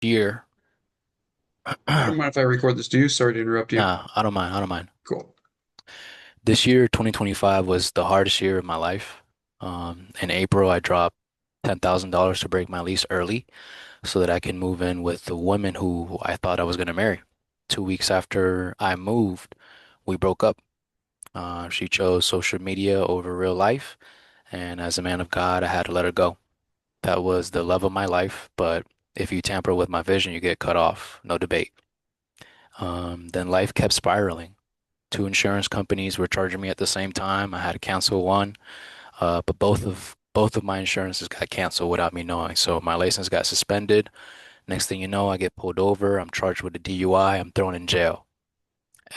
Year, I don't mind if I record this, do you? Sorry to interrupt you. nah, I don't mind. I don't mind. Cool. This year, 2025, was the hardest year of my life. In April, I dropped $10,000 to break my lease early so that I can move in with the woman who I thought I was going to marry. 2 weeks after I moved, we broke up. She chose social media over real life, and as a man of God, I had to let her go. That was the love of my life, but if you tamper with my vision, you get cut off. No debate. Then life kept spiraling. Two insurance companies were charging me at the same time. I had to cancel one, but both of my insurances got canceled without me knowing. So my license got suspended. Next thing you know, I get pulled over. I'm charged with a DUI. I'm thrown in jail.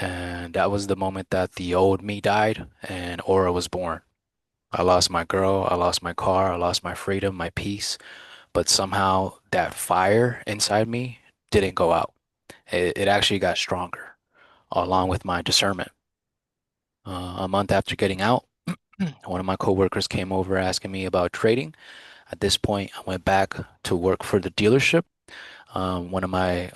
And that was the moment that the old me died and Aura was born. I lost my girl. I lost my car. I lost my freedom, my peace. But somehow that fire inside me didn't go out. It actually got stronger along with my discernment. A month after getting out, one of my coworkers came over asking me about trading. At this point, I went back to work for the dealership. One of my,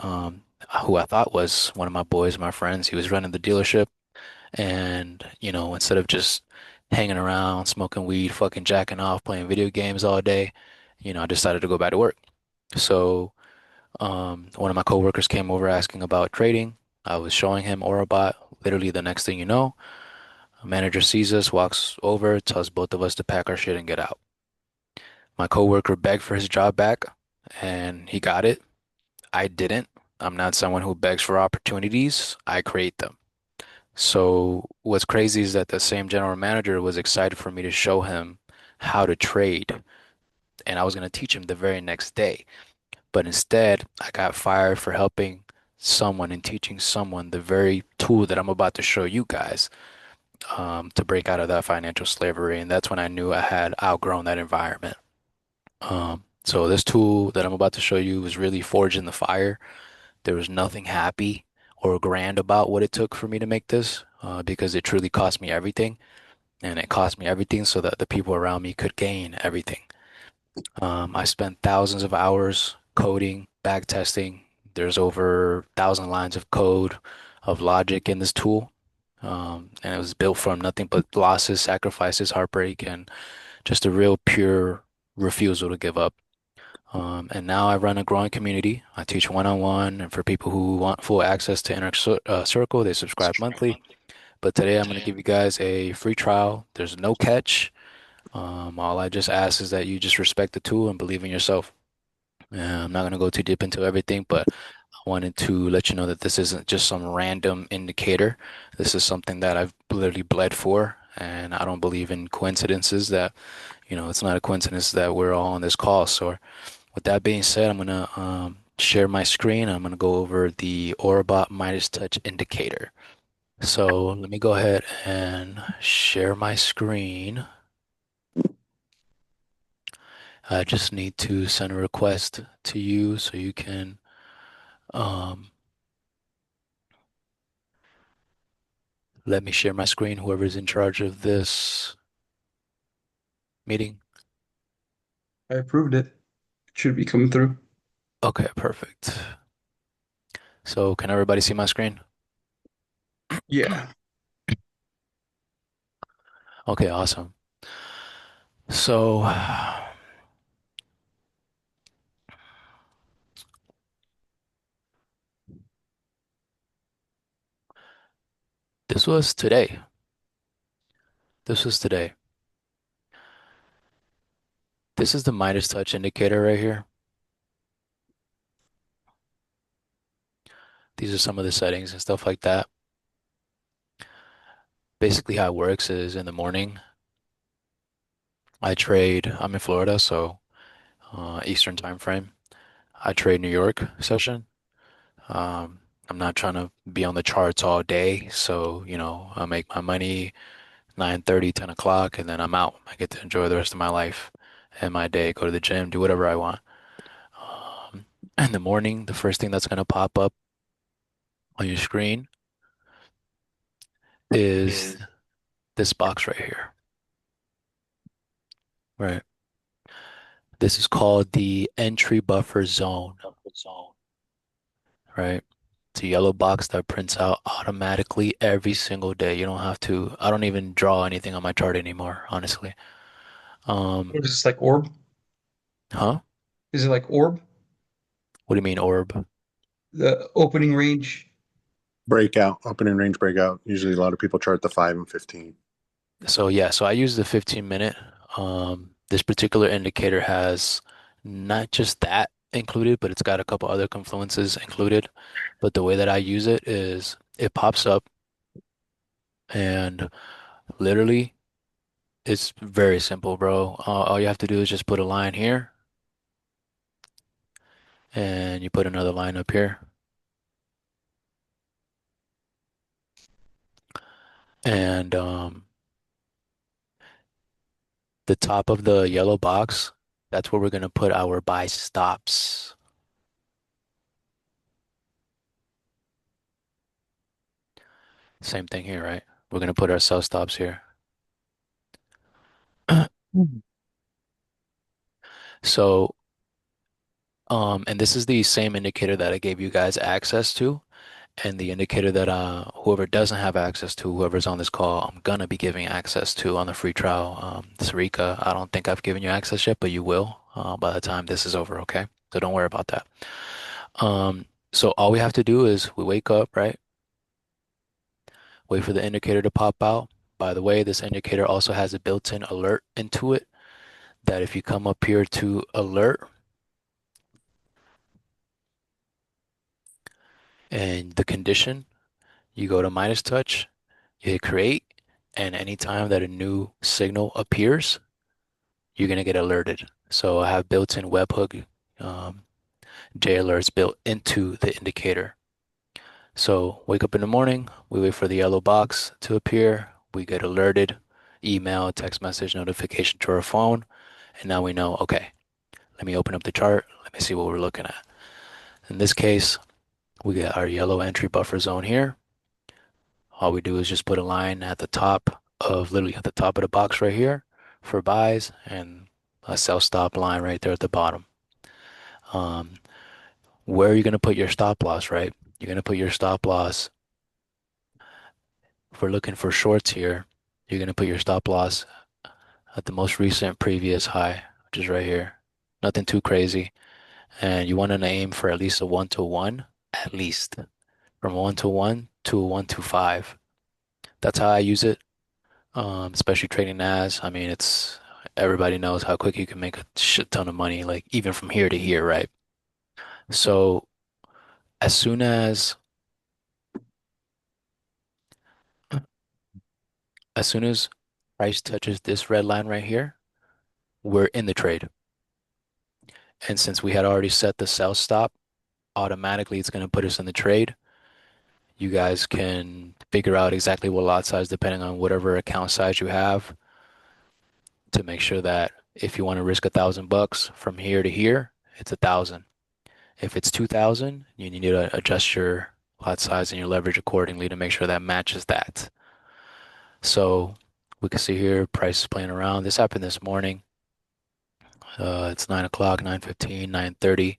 who I thought was one of my boys, my friends, he was running the dealership. And, instead of just hanging around, smoking weed, fucking jacking off, playing video games all day, I decided to go back to work. So, one of my coworkers came over asking about trading. I was showing him AuraBot. Literally, the next thing you know, a manager sees us, walks over, tells both of us to pack our shit and get out. My coworker begged for his job back, and he got it. I didn't. I'm not someone who begs for opportunities. I create them. So what's crazy is that the same general manager was excited for me to show him how to trade, and I was going to teach him the very next day. But instead, I got fired for helping someone and teaching someone the very tool that I'm about to show you guys, to break out of that financial slavery. And that's when I knew I had outgrown that environment. So this tool that I'm about to show you was really forged in the fire. There was nothing happy or grand about what it took for me to make this, because it truly cost me everything. And it cost me everything so that the people around me could gain everything. I spent thousands of hours coding, back testing. There's over 1,000 lines of code of logic in this tool. And it was built from nothing but losses, sacrifices, heartbreak, and just a real pure refusal to give up. And now I run a growing community. I teach one-on-one, and for people who want full access to Circle, they subscribe monthly. But today I'm going to give you guys a free trial. There's no catch. All I just ask is that you just respect the tool and believe in yourself. I'm not going to go too deep into everything, but I wanted to let you know that this isn't just some random indicator. This is something that I've literally bled for, and I don't believe in coincidences that, it's not a coincidence that we're all on this call. So with that being said, I'm gonna share my screen. I'm gonna go over the AuraBot Midas Touch indicator. So let me go ahead and share my screen. I just need to send a request to you so you can um, let me share my screen, whoever's in charge of this meeting. I approved it. It should be coming through. Okay, perfect. So can everybody see my screen? Yeah, Okay, awesome. So this was today. This was today. This is the Midas Touch indicator right here. These are some of the settings and stuff like that. Basically, how it works is in the morning, I trade. I'm in Florida, so Eastern time frame. I trade New York session. I'm not trying to be on the charts all day, so I make my money 9:30, 10 o'clock, and then I'm out. I get to enjoy the rest of my life and my day, go to the gym, do whatever I want. Um, in the morning, the first thing that's gonna pop up on your screen is this box right here. Right. This is called the entry buffer zone. right? It's a yellow box that prints out automatically every single day. You don't have to, I don't even draw anything on my chart anymore, honestly. Um, What is this like orb? huh? Is it like orb? What do you mean orb? The opening range. Breakout, opening range breakout. Usually a lot of people chart the 5 and 15. So yeah, so I use the 15 minute. This particular indicator has not just that included, but it's got a couple other confluences included. But the way that I use it is it pops up and literally it's very simple, bro. All you have to do is just put a line here and you put another line up here. And the top of the yellow box, that's where we're going to put our buy stops. Same thing here, right? We're going to put our sell stops here. Mhm. So, and this is the same indicator that I gave you guys access to, and the indicator that whoever doesn't have access to, whoever's on this call, I'm gonna be giving access to on the free trial. Sarika, I don't think I've given you access yet, but you will by the time this is over, okay? So don't worry about that. So all we have to do is we wake up, right? Wait for the indicator to pop out. By the way, this indicator also has a built-in alert into it that if you come up here to alert and the condition, you go to Midas touch, you hit create, and anytime that a new signal appears, you're gonna get alerted. So I have built-in webhook um, J alerts built into the indicator. So wake up in the morning, we wait for the yellow box to appear, we get alerted, email, text message, notification to our phone, and now we know, okay, let me open up the chart, let me see what we're looking at. In this case, we get our yellow entry buffer zone here. All we do is just put a line at the top of literally at the top of the box right here for buys and a sell stop line right there at the bottom. Um, where are you going to put your stop loss, right? You're going to put your stop loss if we're looking for shorts here. You're going to put your stop loss at the most recent previous high, which is right here. Nothing too crazy. And you want to aim for at least a 1-to-1, at least from 1-to-1 to a 1-to-5. That's how I use it. Especially trading as. I mean, it's everybody knows how quick you can make a shit ton of money, like even from here to here, right? So as soon as as soon as price touches this red line right here, we're in the trade. And since we had already set the sell stop, automatically it's going to put us in the trade. You guys can figure out exactly what lot size depending on whatever account size you have to make sure that if you want to risk $1,000 from here to here, it's 1,000. If it's 2,000, you need to adjust your lot size and your leverage accordingly to make sure that matches that. So we can see here price is playing around. This happened this morning. It's 9 o'clock, 9:15, 9:30.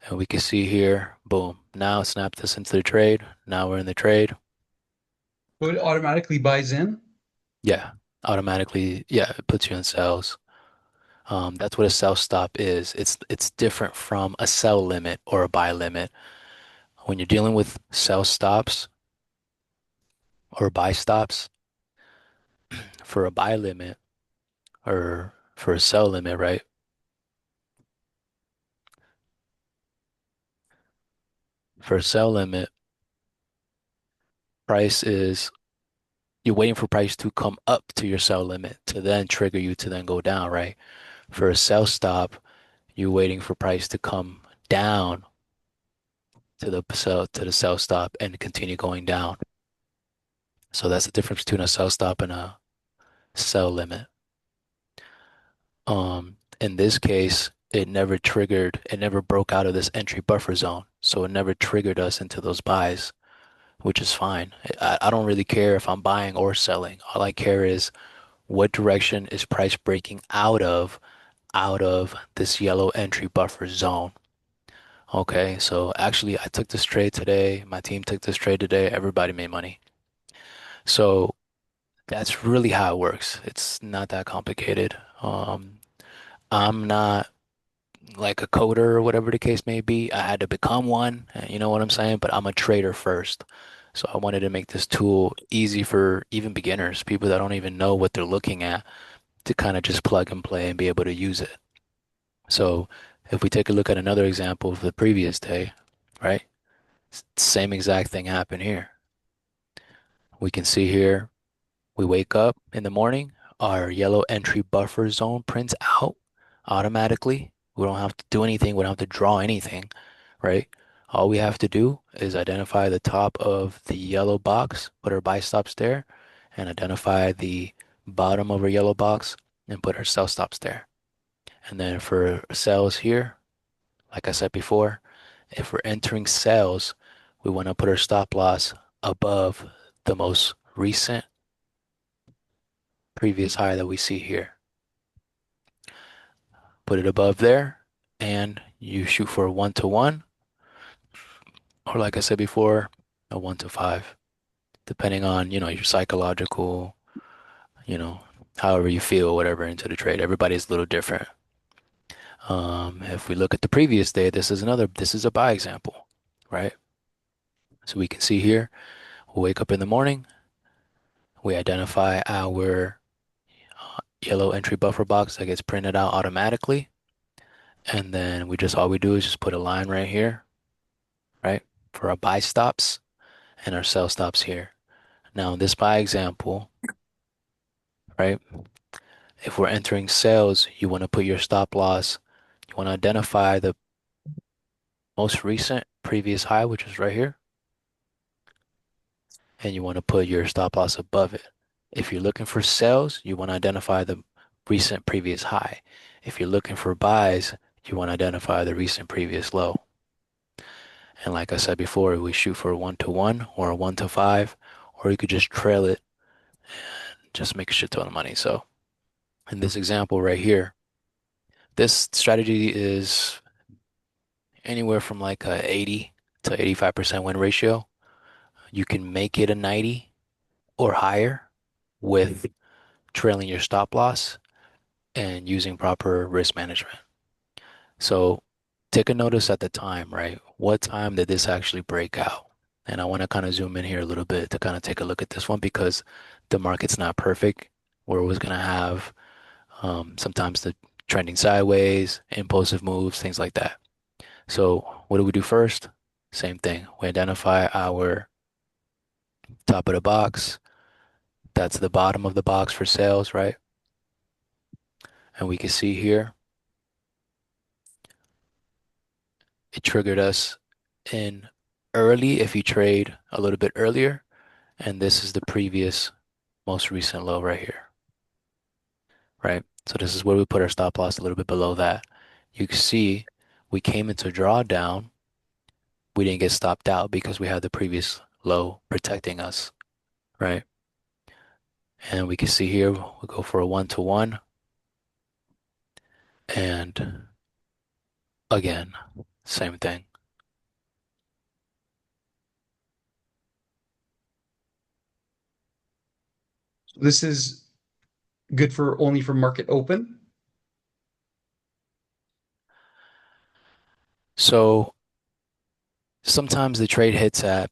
And we can see here, boom. Now it snapped us into the trade. Now we're in the trade. So it automatically buys in. Yeah, automatically, yeah, it puts you in sales. That's what a sell stop is. It's different from a sell limit or a buy limit. When you're dealing with sell stops or buy stops, for a buy limit or for a sell limit, right? For a sell limit, price is you're waiting for price to come up to your sell limit to then trigger you to then go down, right? For a sell stop, you're waiting for price to come down to the sell stop and continue going down. So that's the difference between a sell stop and a sell limit. In this case, it never broke out of this entry buffer zone. So it never triggered us into those buys, which is fine. I don't really care if I'm buying or selling. All I care is what direction is price breaking out of this yellow entry buffer zone. Okay, so actually I took this trade today. My team took this trade today. Everybody made money. So that's really how it works. It's not that complicated. I'm not like a coder or whatever the case may be. I had to become one, you know what I'm saying? But I'm a trader first. So I wanted to make this tool easy for even beginners, people that don't even know what they're looking at, to kind of just plug and play and be able to use it. So if we take a look at another example of the previous day, right? Same exact thing happened here. We can see here, we wake up in the morning, our yellow entry buffer zone prints out automatically. We don't have to do anything. We don't have to draw anything, right? All we have to do is identify the top of the yellow box, put our buy stops there, and identify the bottom of our yellow box and put our sell stops there. And then for sales here, like I said before, if we're entering sales, we want to put our stop loss above the most recent previous high that we see here. Put it above there, and you shoot for a 1 to 1, or like I said before, a 1 to 5, depending on, your psychological, however you feel, whatever into the trade. Everybody's a little different. If we look at the previous day, this is a buy example, right? So we can see here, we wake up in the morning, we identify our yellow entry buffer box that gets printed out automatically. And then all we do is just put a line right here, right? For our buy stops and our sell stops here. Now, in this buy example, right? If we're entering sales, you want to put your stop loss. You want to identify the most recent previous high, which is right here, and you want to put your stop loss above it. If you're looking for sales, you want to identify the recent previous high. If you're looking for buys, you want to identify the recent previous low. And like I said before, we shoot for a 1 to 1 or a 1 to 5, or you could just trail it and just make a shit ton of money. So in this example right here, this strategy is anywhere from like a 80 to 85% win ratio. You can make it a 90 or higher with trailing your stop loss and using proper risk management. So take a notice at the time, right? What time did this actually break out? And I want to kind of zoom in here a little bit to kind of take a look at this one because the market's not perfect. We're always going to have sometimes the trending sideways, impulsive moves, things like that. So what do we do first? Same thing. We identify our top of the box. That's the bottom of the box for sales, right? And we can see here, it triggered us in early if you trade a little bit earlier. And this is the previous most recent low right here, right? So this is where we put our stop loss a little bit below that. You can see we came into drawdown. We didn't get stopped out because we had the previous low protecting us, right? And we can see here, we go for a 1 to 1. And again, same thing. This is good for only for market open. So sometimes the trade hits at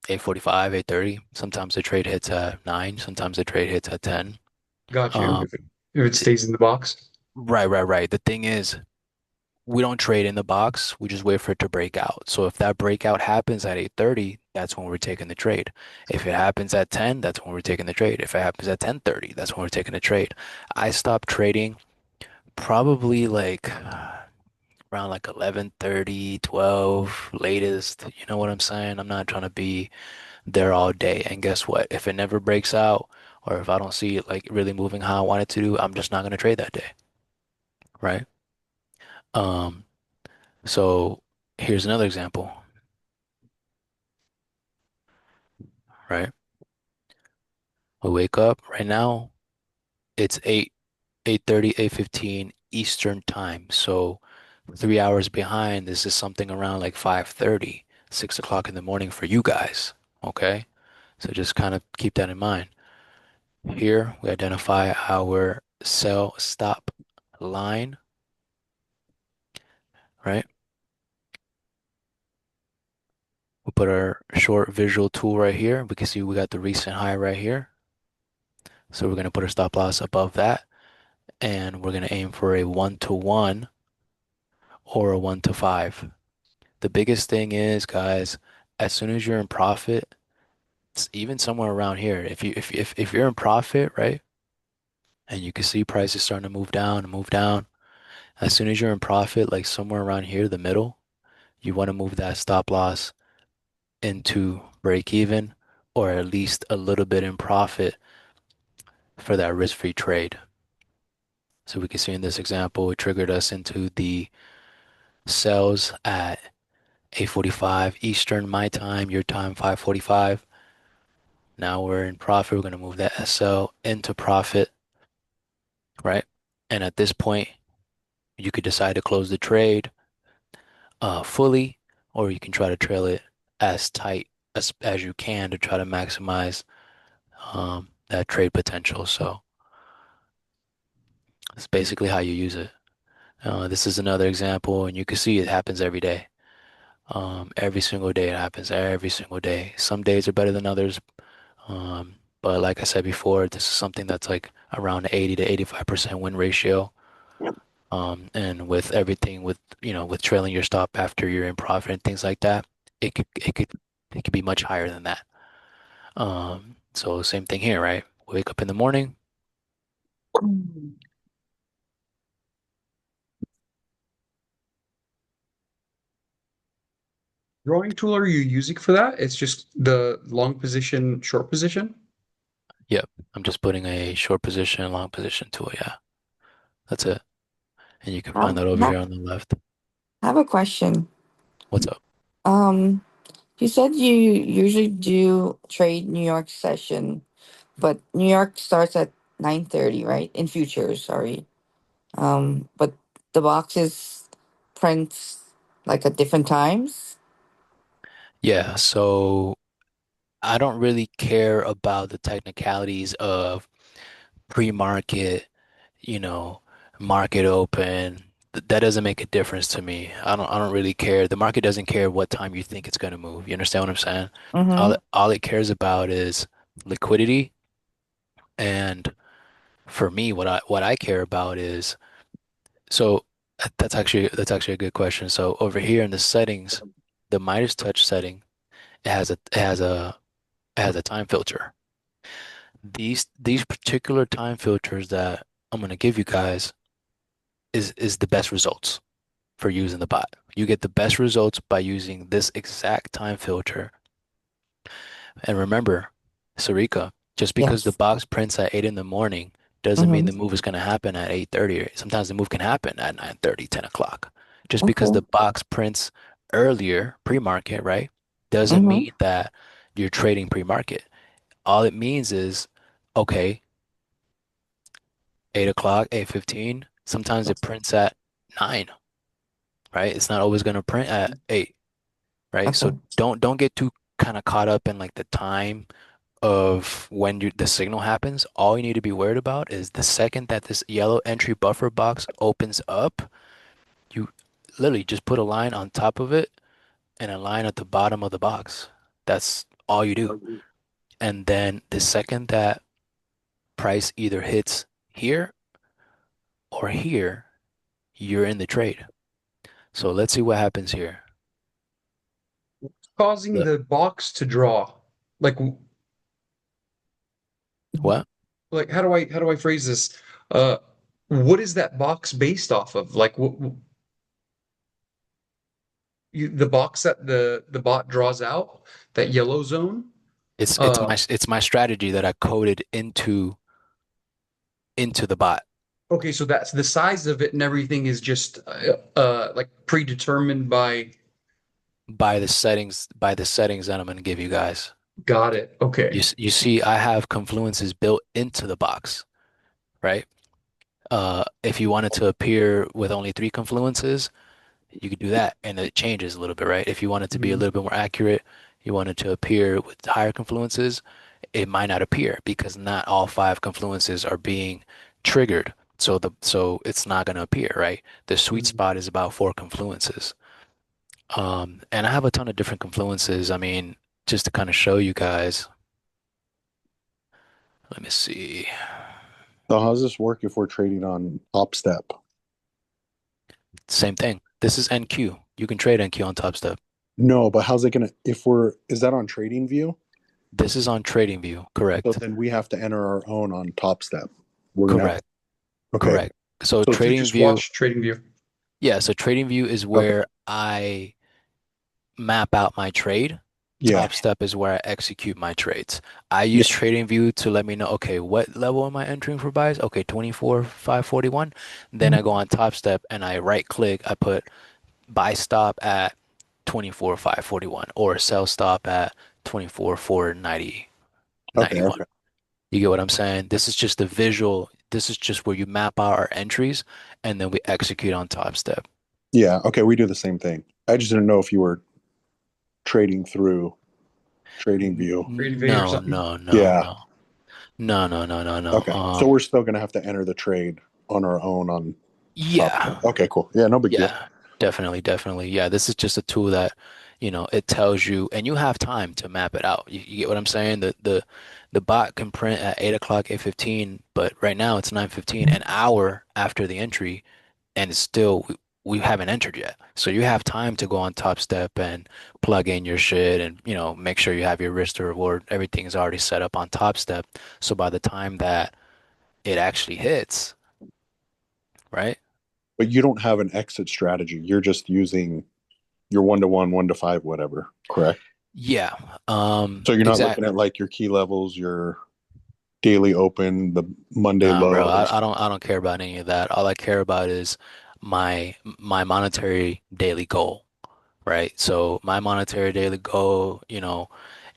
8:45, 8:30. Sometimes the trade hits at 9. Sometimes the trade hits at 10. Got you. Um, If it th- stays in the box. right, right, right. The thing is, we don't trade in the box. We just wait for it to break out. So if that breakout happens at 8:30, that's when we're taking the trade. If it happens at 10, that's when we're taking the trade. If it happens at 10:30, that's when we're taking the trade. I stopped trading probably like around like 11:30, 12 latest. You know what I'm saying? I'm not trying to be there all day. And guess what? If it never breaks out or if I don't see it like really moving how I want it to do, I'm just not going to trade that day, right? Um, so here's another example, right? We wake up right now, it's 8:30, 8:15 Eastern time. So 3 hours behind. This is something around like 5:30, 6 o'clock in the morning for you guys. Okay? So just kind of keep that in mind. Here we identify our sell stop line, right? We put our short visual tool right here. We can see we got the recent high right here. So we're going to put a stop loss above that, and we're going to aim for a 1 to 1 or a 1 to 5. The biggest thing is, guys, as soon as you're in profit, it's even somewhere around here. If you're in profit, right, and you can see prices starting to move down and move down, as soon as you're in profit, like somewhere around here, the middle, you want to move that stop loss into break even or at least a little bit in profit for that risk-free trade. So we can see in this example, it triggered us into the sells at 8:45 Eastern, my time, your time, 5:45. Now we're in profit. We're going to move that SL into profit, right? And at this point, you could decide to close the trade fully, or you can try to trail it as tight as you can to try to maximize that trade potential. So it's basically how you use it. This is another example, and you can see it happens every day. Every single day it happens, every single day. Some days are better than others. But like I said before, this is something that's like around 80 to 85% win ratio. And with everything with trailing your stop after you're in profit and things like that, it could be much higher than that. So same thing here, right? Wake up in the morning. Drawing tool are you using for that? It's just the long position, short position? Yep. I'm just putting a short position, long position tool. Yeah, that's it. And you can find Um, that over ha- here on the left. I have a question. What's up? Um, you said you usually do trade New York session, but New York starts at 9:30, right? In futures, sorry. But the boxes prints like at different times. Yeah, so I don't really care about the technicalities of pre-market, you know, market open. That doesn't make a difference to me. I don't really care. The market doesn't care what time you think it's going to move. You understand what I'm saying? All Mm-hmm. it, all it cares about is liquidity. And for me, what I care about is so that's actually a good question. So over here in the settings, the Midas touch setting, it has a time filter. These particular time filters that I'm gonna give you guys is the best results for using the bot. You get the best results by using this exact time filter. And remember, Sarika, just because the Yes. box prints at 8 in the morning doesn't mean Mm-hmm. the move is going to happen at 8:30. Sometimes the move can happen at 9:30, 10 o'clock. Just because Okay. the box prints earlier, pre-market, right, doesn't Mm-hmm. mean that you're trading pre-market. All it means is, okay, 8 o'clock, 8:15, sometimes it prints at 9, right? It's not always going to print at 8, right? So Okay. don't get too kind of caught up in like the time of when the signal happens. All you need to be worried about is the second that this yellow entry buffer box opens up, you literally just put a line on top of it and a line at the bottom of the box. That's all you do. And then the second that price either hits here or here, you're in the trade. So let's see what happens here. Causing The the box to draw. Like what? like how do I phrase this? Uh, what is that box based off of? Like the box that the bot draws out, that yellow zone? It's Uh, my strategy that I coded into the bot okay, so that's the size of it and everything is just like predetermined by. by the settings that I'm going to give you guys. Got it. You Okay. you see, I have confluences built into the box, right? If you wanted to appear with only three confluences, You could do that, and it changes a little bit, right? If you want it to be a Mhm. little bit more accurate, you want it to appear with higher confluences, it might not appear because not all five confluences are being triggered. So it's not going to appear, right? The sweet Mhm. spot is about four confluences. And I have a ton of different confluences. I mean, just to kind of show you guys, let me see. So how does this work if we're trading on Top Step? Same thing. This is NQ. You can trade NQ on Top Step. No, but how's it gonna if we're is that on Trading View? This is on TradingView. So Correct. then we have to enter our own on Top Step. We're gonna have Correct. okay. Correct. So So You just TradingView, watch TradingView. yeah, so TradingView is okay. where I map out my trade. Yeah. Top Step is where I execute my trades. I Yeah. use TradingView to let me know, okay, what level am I entering for buys? Okay, 24,541. Then I go on Top Step and I right click, I put buy stop at 24,541 or sell stop at 24,490 Okay, 91. okay. You get what I'm saying? This is just a visual. This is just where you map out our entries and then we execute on Top Step. Yeah, okay, we do the same thing. I just didn't know if you were trading through Trading View. TradingView or No, something. no, no, Yeah. no. No, no, no, no, no. Okay. So we're still gonna have to enter the trade on our own on Top Step. Yeah. Okay, cool. Yeah, no big deal. Yeah. Definitely, definitely. Yeah, this is just a tool that, it tells you and you have time to map it out. You get what I'm saying? The bot can print at 8 o'clock, 8:15, but right now it's 9:15, an hour after the entry, and it's still we haven't entered yet. So you have time to go on Top Step and plug in your shit and, make sure you have your risk to reward. Everything is already set up on Top Step. So by the time that it actually hits, right? But you don't have an exit strategy. You're just using your 1 to 1, 1 to 5, whatever, correct? Yeah. So you're not looking Exact. at like your key levels, your daily open, the Monday Nah, bro. lows. I don't care about any of that. All I care about is my monetary daily goal, right? So my monetary daily goal,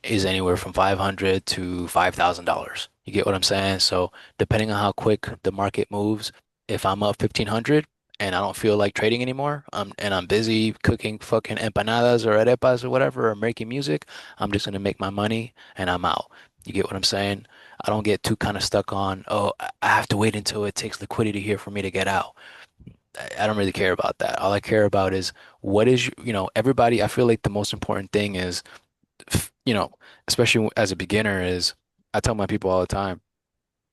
is anywhere from 500 to $5,000. You get what I'm saying? So depending on how quick the market moves, if I'm up 1,500 and I don't feel like trading anymore, I'm busy cooking fucking empanadas or arepas or whatever, or making music, I'm just gonna make my money and I'm out. You get what I'm saying? I don't get too kind of stuck on, oh, I have to wait until it takes liquidity here for me to get out. I don't really care about that. All I care about is what is, everybody, I feel like the most important thing is you know, especially as a beginner, is I tell my people all the time,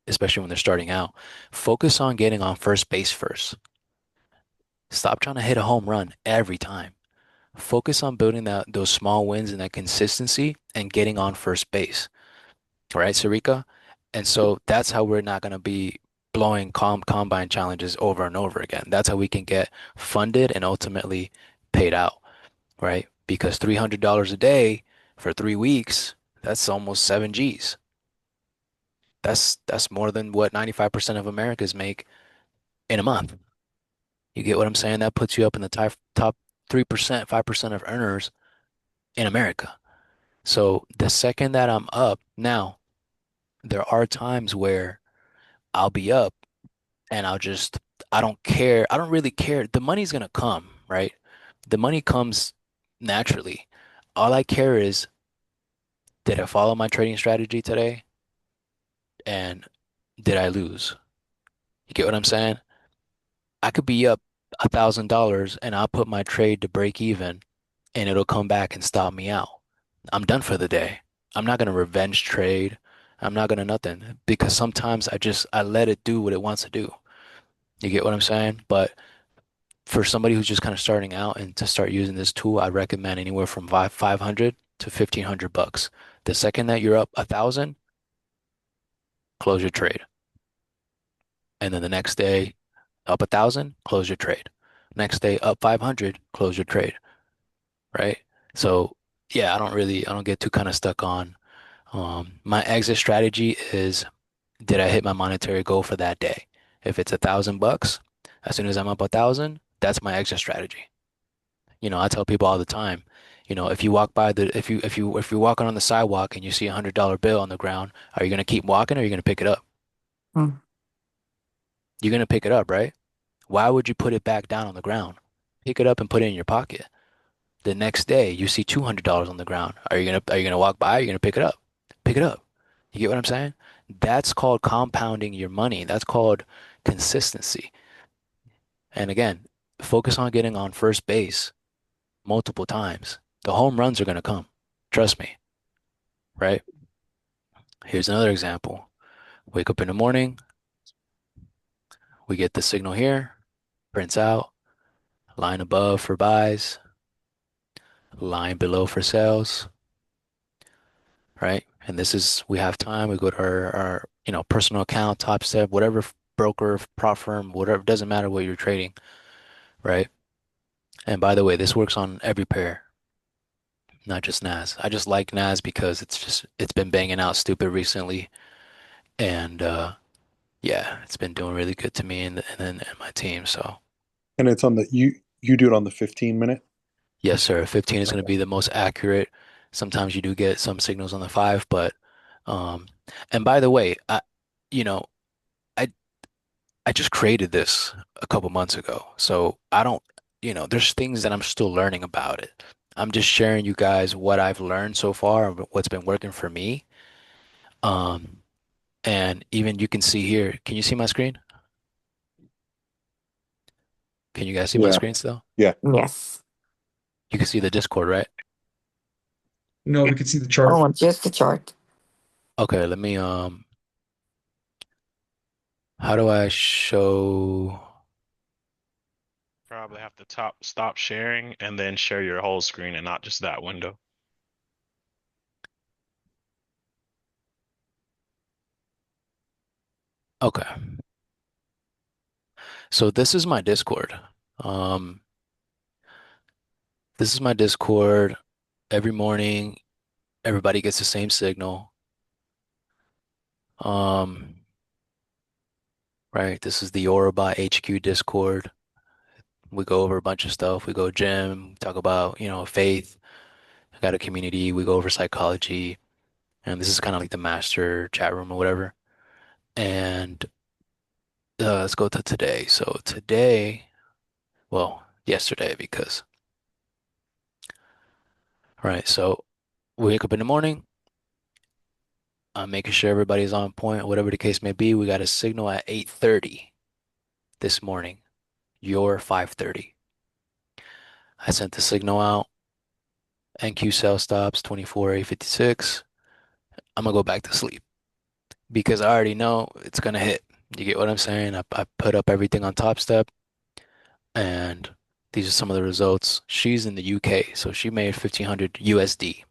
especially when they're starting out, focus on getting on first base first. Stop trying to hit a home run every time. Focus on building those small wins and that consistency and getting on first base. All right, Sarika? And so that's how we're not going to be blowing combine challenges over and over again. That's how we can get funded and ultimately paid out, right? Because $300 a day for 3 weeks, that's almost 7 G's. That's more than what 95% of Americans make in a month. You get what I'm saying? That puts you up in the top 3%, 5% of earners in America. So the second that I'm up, now there are times where I'll be up and I don't care. I don't really care. The money's gonna come, right? The money comes naturally. All I care is, did I follow my trading strategy today? And did I lose? You get what I'm saying? I could be up $1,000 and I'll put my trade to break even and it'll come back and stop me out. I'm done for the day. I'm not gonna revenge trade. I'm not gonna nothing because sometimes I let it do what it wants to do. You get what I'm saying? But for somebody who's just kind of starting out and to start using this tool, I recommend anywhere from 500 to 1,500 bucks. The second that you're up 1,000, close your trade. And then the next day, up 1,000, close your trade. Next day, up 500, close your trade. Right? So yeah, I don't get too kind of stuck on my exit strategy is, did I hit my monetary goal for that day? If it's $1,000, as soon as I'm up 1,000, that's my exit strategy. I tell people all the time, if you walk by the if you're walking on the sidewalk and you see $100 bill on the ground, are you gonna keep walking or are you gonna pick it up? Hmm. You're gonna pick it up, right? Why would you put it back down on the ground? pick it up and put it in your pocket. The next day, you see $200 on the ground. Are you gonna walk by? Are you gonna pick it up? Pick it up. You get what I'm saying? That's called compounding your money. That's called consistency. And again, focus on getting on first base multiple times. The home runs are gonna come. Trust me, right? Here's another example. Wake up in the morning, we get the signal here, prints out, line above for buys, line below for sells, right? And this is, we have time, we go to our personal account, Top Step, whatever broker, prop firm, whatever, doesn't matter what you're trading, right? And by the way, this works on every pair, not just NAS. I just like NAS because it's been banging out stupid recently. And yeah, it's been doing really good to me and my team. So And it's on the you do it on the 15 minute. yes, sir. 15 is going to Okay. be the most accurate. Sometimes you do get some signals on the five, but um, and by the way, you know, I I just created this a couple months ago, so I don't, there's things that I'm still learning about it. I'm just sharing you guys what I've learned so far, and what's been working for me. Um, and even you can see here. Can you see my screen? Can you guys see my Yeah. screen still? Yeah. Yes. You can see the Discord, right? No, we can see the chart. Oh, just the chart. Okay, let me how do I show? Probably have to stop sharing and then share your whole screen and not just that window. Okay. So this is my Discord. Um, this is my Discord. Every morning, everybody gets the same signal. Um, right. This is the AuraBot HQ Discord. We go over a bunch of stuff. We go gym, talk about, faith. I got a community. We go over psychology. And this is kind of like the master chat room or whatever. And let's go to today. So today, well, yesterday, because, right. So we wake up in the morning. I'm making sure everybody's on point, whatever the case may be. We got a signal at 8:30 this morning. Your 5:30. I sent the signal out. NQ cell stops 24 856. I'm gonna go back to sleep because I already know it's gonna hit. You get what I'm saying? I put up everything on Top Step, and these are some of the results. She's in the UK, so she made 1500 USD,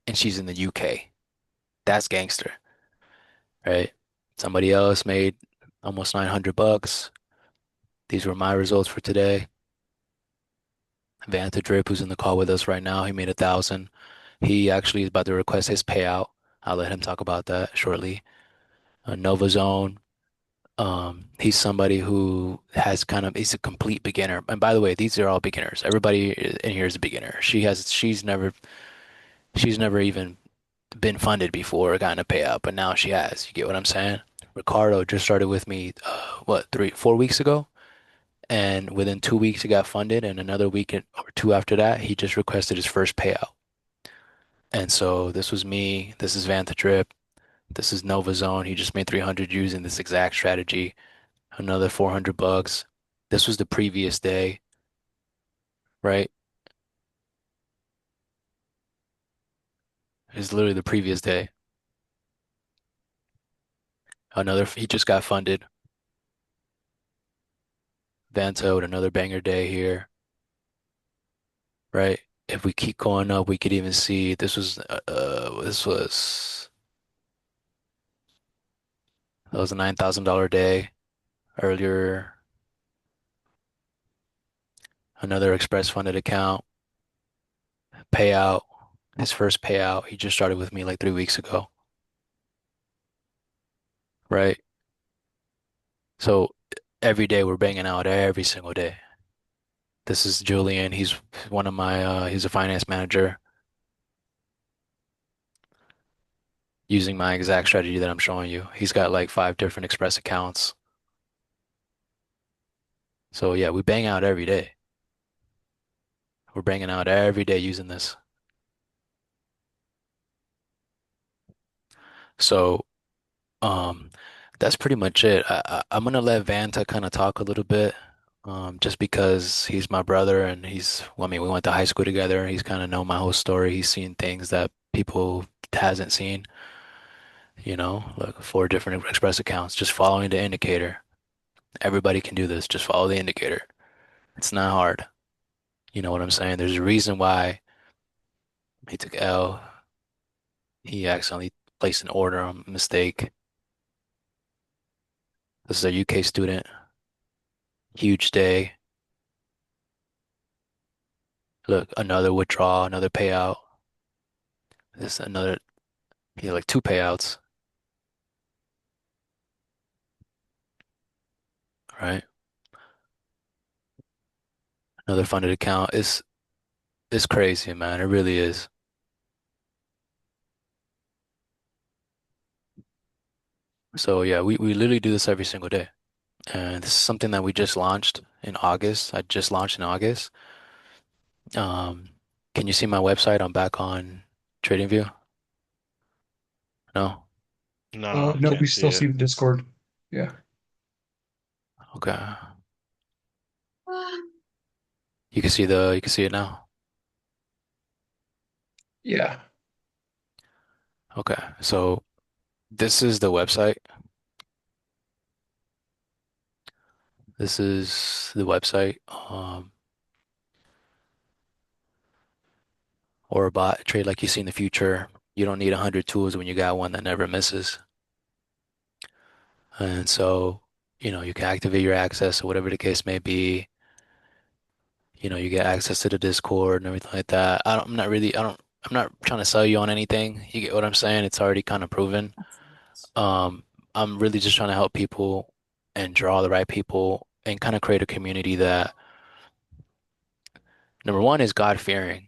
and she's in the UK. That's gangster, right? Somebody else made almost 900 bucks. These were my results for today. Vanta Drip, who's in the call with us right now, he made 1,000. He actually is about to request his payout. I'll let him talk about that shortly. Nova Zone, he's somebody who he's a complete beginner. And by the way, these are all beginners. Everybody in here is a beginner. She's never even been funded before or gotten a payout, but now she has. You get what I'm saying? Ricardo just started with me, what, 4 weeks ago? And within 2 weeks, he got funded, and another week or two after that, he just requested his first payout. And so this was me. This is Vanta Drip. This is Nova Zone. He just made 300 using this exact strategy. Another 400 bucks. This was the previous day, right? It's literally the previous day. He just got funded. Vanta with another banger day here, right? If we keep going up, we could even see that was a $9,000 day earlier. Another express funded account payout. His first payout. He just started with me like 3 weeks ago, right? So every day we're banging out every single day. This is Julian. He's one of he's a finance manager using my exact strategy that I'm showing you. He's got like 5 different express accounts. So yeah, we bang out every day. We're banging out every day using this. So, um, that's pretty much it. I'm gonna let Vanta kind of talk a little bit, just because he's my brother and well, I mean, we went to high school together. He's kind of know my whole story. He's seen things that people hasn't seen, like 4 different express accounts, just following the indicator. Everybody can do this. Just follow the indicator. It's not hard. You know what I'm saying? There's a reason why he took L. He accidentally placed an order on mistake. This is a UK student. Huge day. Look, another withdrawal, another payout. This another, like 2 payouts, right? Another funded account. It's crazy, man. It really is. So yeah, we literally do this every single day. And this is something that we just launched in August. I just launched in August. Um, can you see my website? I'm back on TradingView. No? No, No, we can't see still it. see the Discord. Yeah. Okay. You can see it now. Yeah. Okay. So this is the website. This is the website. Or a bot trade like you see in the future. You don't need 100 tools when you got one that never misses. And so, you can activate your access or whatever the case may be. You get access to the Discord and everything like that. I'm not trying to sell you on anything. You get what I'm saying? It's already kind of proven. Um, I'm really just trying to help people and draw the right people and kind of create a community that number one is God-fearing,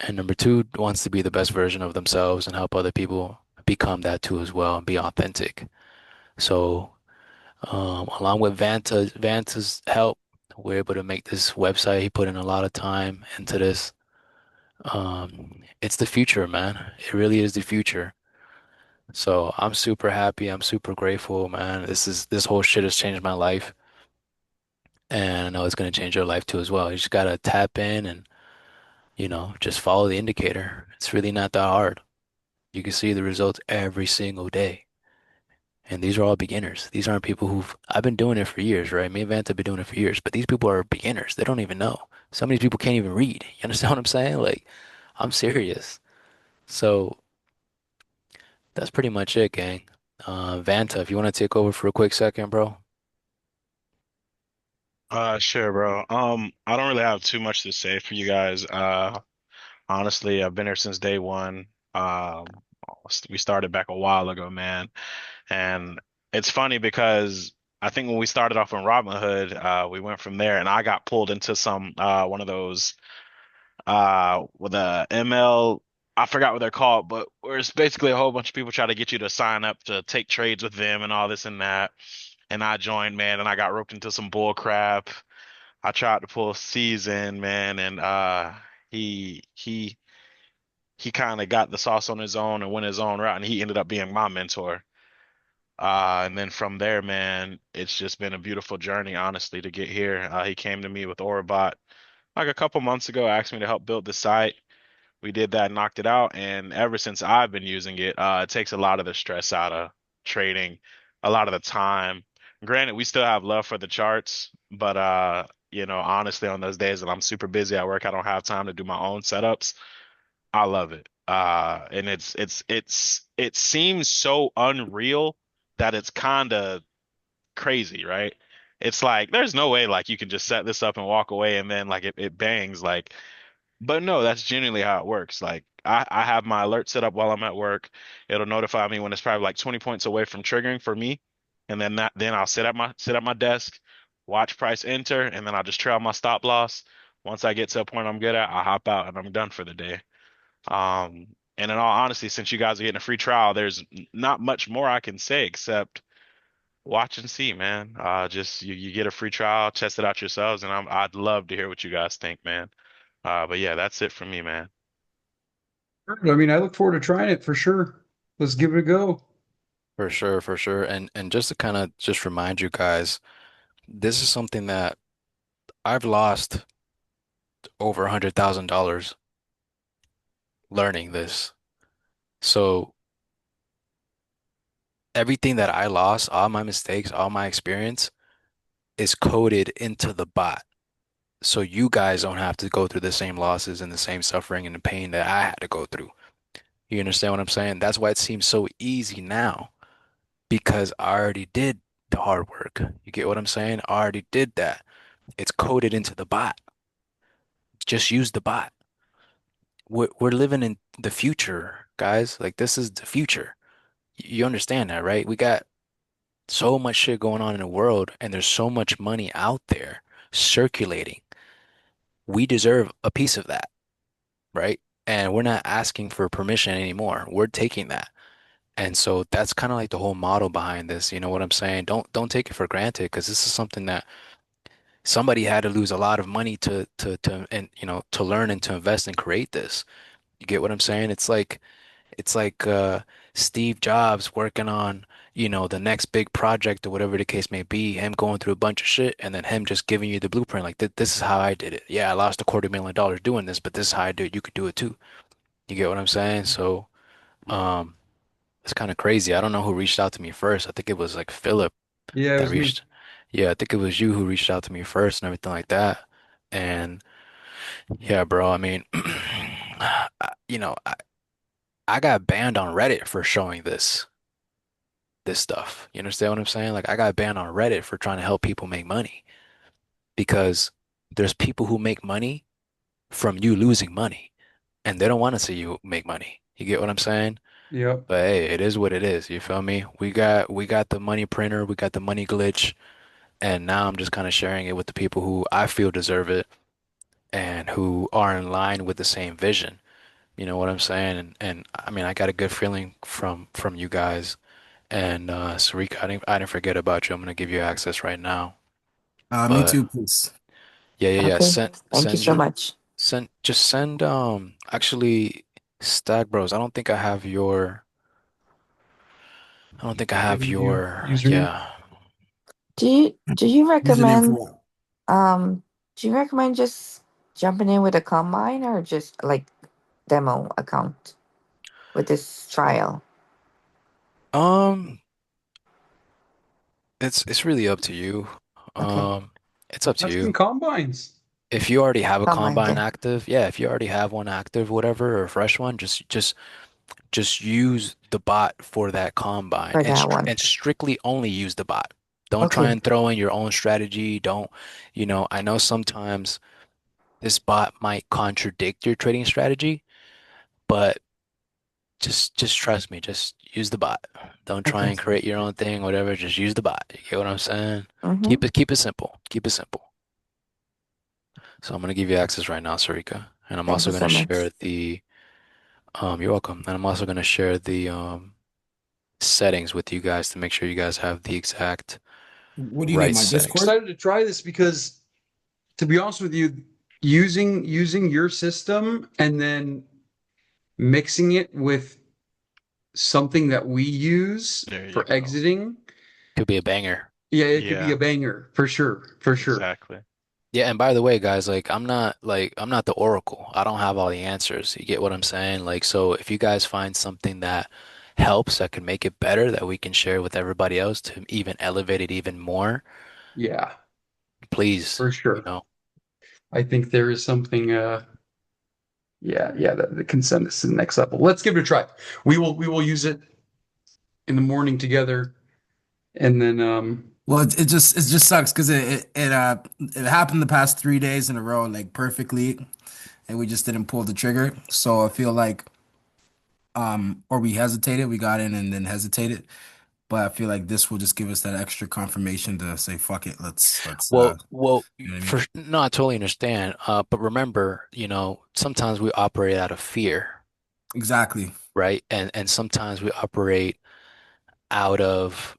and number two wants to be the best version of themselves and help other people become that too as well and be authentic. So, along with Vanta's help, we're able to make this website. He put in a lot of time into this. It's the future, man. It really is the future. So I'm super happy. I'm super grateful, man. This whole shit has changed my life, and I know it's gonna change your life too as well. You just gotta tap in and, just follow the indicator. It's really not that hard. You can see the results every single day. And these are all beginners. These aren't people I've been doing it for years, right? Me and Vance have been doing it for years, but these people are beginners. They don't even know. Some of these people can't even read. You understand what I'm saying? Like, I'm serious. So that's pretty much it, gang. Vanta, if you want to take over for a quick second, bro. Sure, bro. I don't really have too much to say for you guys. Honestly, I've been here since day one. Um, we started back a while ago, man. And it's funny because I think when we started off in Robinhood, we went from there, and I got pulled into some one of those with a ML. I forgot what they're called, but where it's basically a whole bunch of people try to get you to sign up to take trades with them and all this and that. And I joined, man, and I got roped into some bull crap. I tried to pull season, man, and he he he kind of got the sauce on his own and went his own route, and he ended up being my mentor. And then from there, man, it's just been a beautiful journey, honestly, to get here. He came to me with AuraBot like a couple months ago, asked me to help build the site. We did that, knocked it out, and ever since I've been using it, it takes a lot of the stress out of trading, a lot of the time. Granted, we still have love for the charts, but honestly, on those days that I'm super busy at work, I don't have time to do my own setups. I love it. And it seems so unreal that it's kind of crazy, right? It's like there's no way like you can just set this up and walk away and then like it bangs like, but no, that's genuinely how it works. Like I have my alert set up while I'm at work. It'll notify me when it's probably like 20 points away from triggering for me. And then I'll sit at my desk, watch price enter, and then I'll just trail my stop loss. Once I get to a point I'm good at, I'll hop out and I'm done for the day. And in all honesty, since you guys are getting a free trial, there's not much more I can say except watch and see, man. Just you get a free trial, test it out yourselves, and I'd love to hear what you guys think, man. But yeah, that's it for me, man. I mean, I look forward to trying it for sure. Let's give it a go. For sure, for sure. And just to kind of just remind you guys, this is something that I've lost over $100,000 learning this. So everything that I lost, all my mistakes, all my experience is coded into the bot. So you guys don't have to go through the same losses and the same suffering and the pain that I had to go through. You understand what I'm saying? That's why it seems so easy now because I already did the hard work. You get what I'm saying? I already did that. It's coded into the bot. Just use the bot. We're living in the future, guys. Like this is the future. You understand that, right? We got so much shit going on in the world, and there's so much money out there circulating. We deserve a piece of that, right? And we're not asking for permission anymore. We're taking that. And so that's kind of like the whole model behind this. You know what I'm saying? Don't take it for granted because this is something that somebody had to lose a lot of money to and to learn and to invest and create this. You get what I'm saying? It's like Steve Jobs working on, the next big project or whatever the case may be, him going through a bunch of shit and then him just giving you the blueprint like this is how I did it. Yeah, I lost $250,000 doing this, but this is how I do it. You could do it too. You get what I'm saying? So, um, it's kind of crazy. I don't know who reached out to me first. I think it was like Philip Yeah, it that was me. reached. Yeah, I think it was you who reached out to me first and everything like that. And yeah, bro, I mean, I got banned on Reddit for showing this stuff. You understand what I'm saying? Like I got banned on Reddit for trying to help people make money because there's people who make money from you losing money and they don't want to see you make money. You get what I'm saying? Yep. But hey, it is what it is. You feel me? We got the money printer, we got the money glitch, and now I'm just kind of sharing it with the people who I feel deserve it and who are in line with the same vision. You know what I'm saying? And I mean, I got a good feeling from you guys. And Sarika, I didn't forget about you. I'm gonna give you access right now. Me But too, please. yeah, yeah, yeah. Okay. Send Thank you send so your much. send just send actually Stag Bros. I don't think I have You your username? yeah. Do you Username for recommend what? um do you recommend just jumping in with a combine or just like demo account with this trial? Um it's really up to you. Okay. Um it's up to That's some you. combines. If you already have a Combine, combine yeah. active, yeah, if you already have one active, whatever, or a fresh one, just use the bot for that combine For and that one. strictly only use the bot. Don't try Okay. and throw in your own strategy. Don't, I know sometimes this bot might contradict your trading strategy, but just trust me, just use the bot. Don't try Okay. and create your own thing, whatever. Just use the bot. You get what I'm saying? Mm-hmm. Keep it simple. Keep it simple. So I'm gonna give you access right now, Sarika, and I'm Thank also you so gonna much. share the you're welcome. And I'm also gonna share the settings with you guys to make sure you guys have the exact What do you need? right My settings. Discord? Excited to try this because, to be honest with you, using your system and then mixing it with something that we use There you for go. exiting, Could be a banger. yeah, it could be Yeah, a banger for sure, for sure. exactly. Yeah, and by the way, guys, like I'm not the oracle. I don't have all the answers. You get what I'm saying? Like, so if you guys find something that helps that can make it better that we can share with everybody else to even elevate it even more, Yeah, please, for sure. I think there is something. Yeah, yeah, that can send us to the next level. Let's give it a try. We will use it in the morning together, and then Well, it just sucks because it happened the past 3 days in a row like perfectly, and we just didn't pull the trigger. So I feel like or we hesitated, we got in and then hesitated. But I feel like this will just give us that extra confirmation to say fuck it, let's well, you know what I for mean? no, I totally understand. But remember, sometimes we operate out of fear, Exactly. right? And sometimes we operate out of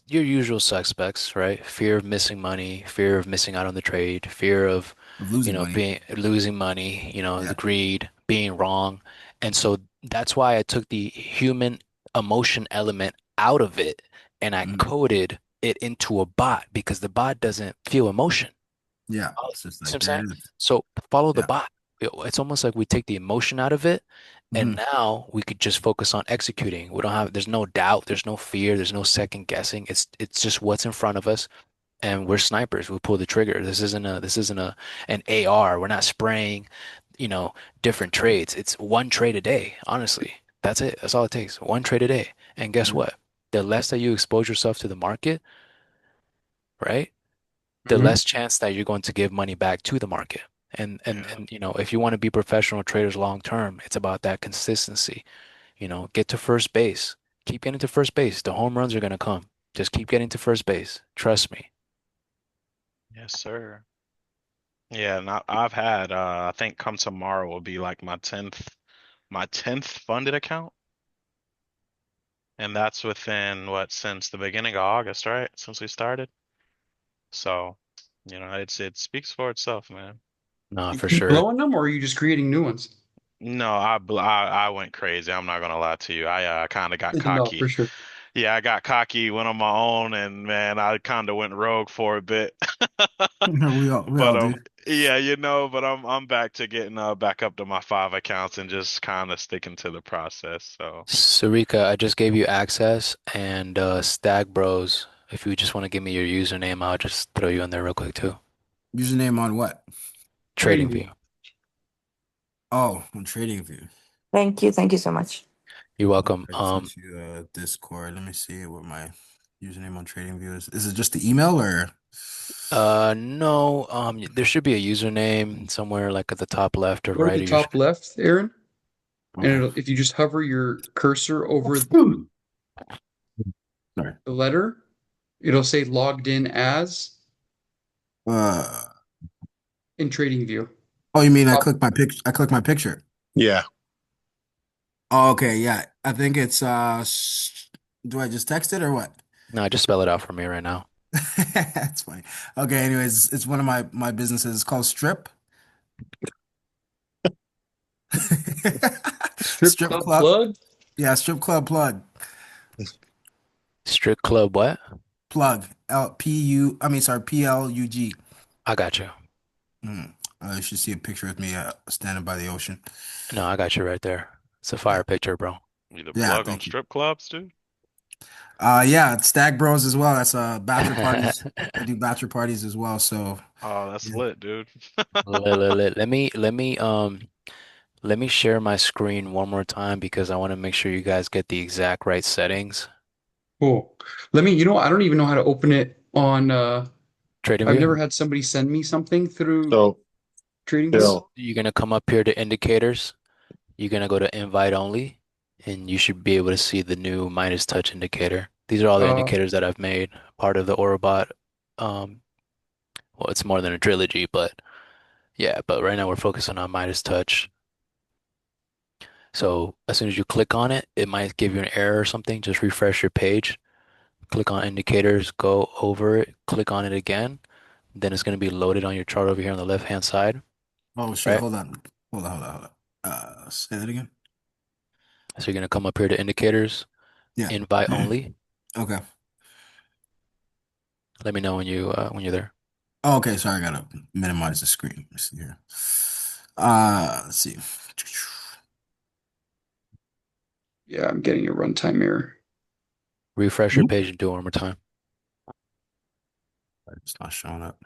your usual suspects, right? Fear of missing money, fear of missing out on the trade, fear of, Of you losing know, money. being losing money, you know, the Yeah. greed, being wrong. And so that's why I took the human emotion element out of it and I Mhm. coded it into a bot because the bot doesn't feel emotion. Yeah. You It's just see what like I'm there saying? it is. So follow the Yeah. bot. It's almost like we take the emotion out of it, and Hmm. now we could just focus on executing. We don't have, there's no doubt, there's no fear, there's no second guessing. It's just what's in front of us, and we're snipers. We pull the trigger. This isn't an AR. We're not spraying, you know, different trades. It's one trade a day, honestly. That's it. That's all it takes. One trade a day. And guess what? The less that you expose yourself to the market, right? The Hmm. less chance that you're going to give money back to the market. And and Yeah. and you know, if you want to be professional traders long term, it's about that consistency. You know, get to first base. Keep getting to first base. The home runs are going to come. Just keep getting to first base. Trust me. Yes, sir. Yeah, and I've had I think come tomorrow will be like my tenth funded account. And that's within what, since the beginning of August, right? Since we started. So, it speaks for itself, man. No, You for keep sure. blowing them, or are you just creating new ones? No, I went crazy. I'm not gonna lie to you. I kind of got No, for cocky. sure. Yeah, I got cocky, went on my own, and man, I kind of went rogue for a bit. We But all do. yeah, but I'm back to getting back up to my five accounts and just kind of sticking to the process. So Sarika, I just gave you access and Stag Bros. If you just want to give me your username, I'll just throw you in there real quick too. Username on what? Trading Trading view. View. Oh, on TradingView. Thank you. Thank you so much. You're Okay, welcome. I just sent you Discord. Let me see what my username on TradingView is. Is it just the email or? No, there should be a username somewhere like at the top left or Go to right the of your top left, Aaron, and Okay. if you just hover your cursor over Sorry. the letter, it'll say logged in as Uh, in Trading View. oh, you mean I Top. click my pic? I click my picture. Yeah. Oh, okay, yeah. I think it's do I just text it or what? No, just spell it out for me right now. That's funny. Okay, anyways, it's one of my businesses. It's called Strip. Strip Strip club Club. plug. Yeah, Strip Club plug. Strict Club what? Plug. I mean, sorry, PLUG. I got you. Mm. You should see a picture of me standing by the ocean. No, I got you right there. It's a Yeah. fire picture, bro. you the Yeah, plug on thank you. strip clubs, dude? Yeah, it's Stag Bros as well. That's bachelor parties. I do bachelor parties as well. So Oh, that's yeah. lit, dude. Let me share my screen one more time because I want to make sure you guys get the exact right settings. Cool. I don't even know how to open it on Trading I've never View. had somebody send me something through So, Trading View. So Bill, you're gonna come up here to indicators. You're gonna go to invite only, and you should be able to see the new Midas touch indicator. These are all the Uh, indicators that I've made, part of the AuraBot. Um, well, it's more than a trilogy, but yeah, but right now we're focusing on Midas touch. So as soon as you click on it, it might give you an error or something. Just refresh your page, click on indicators, go over it, click on it again. Then it's going to be loaded on your chart over here on the left-hand side, Oh shit, right? hold on. Say that again. So you're going to come up here to indicators, Yeah. invite only. Okay. Let me know when you're there. Oh, okay. Sorry, I gotta minimize the screen. Let's see here. Let's see. yeah, I'm getting a runtime error. Refresh your page and do it one more time. It's not showing up.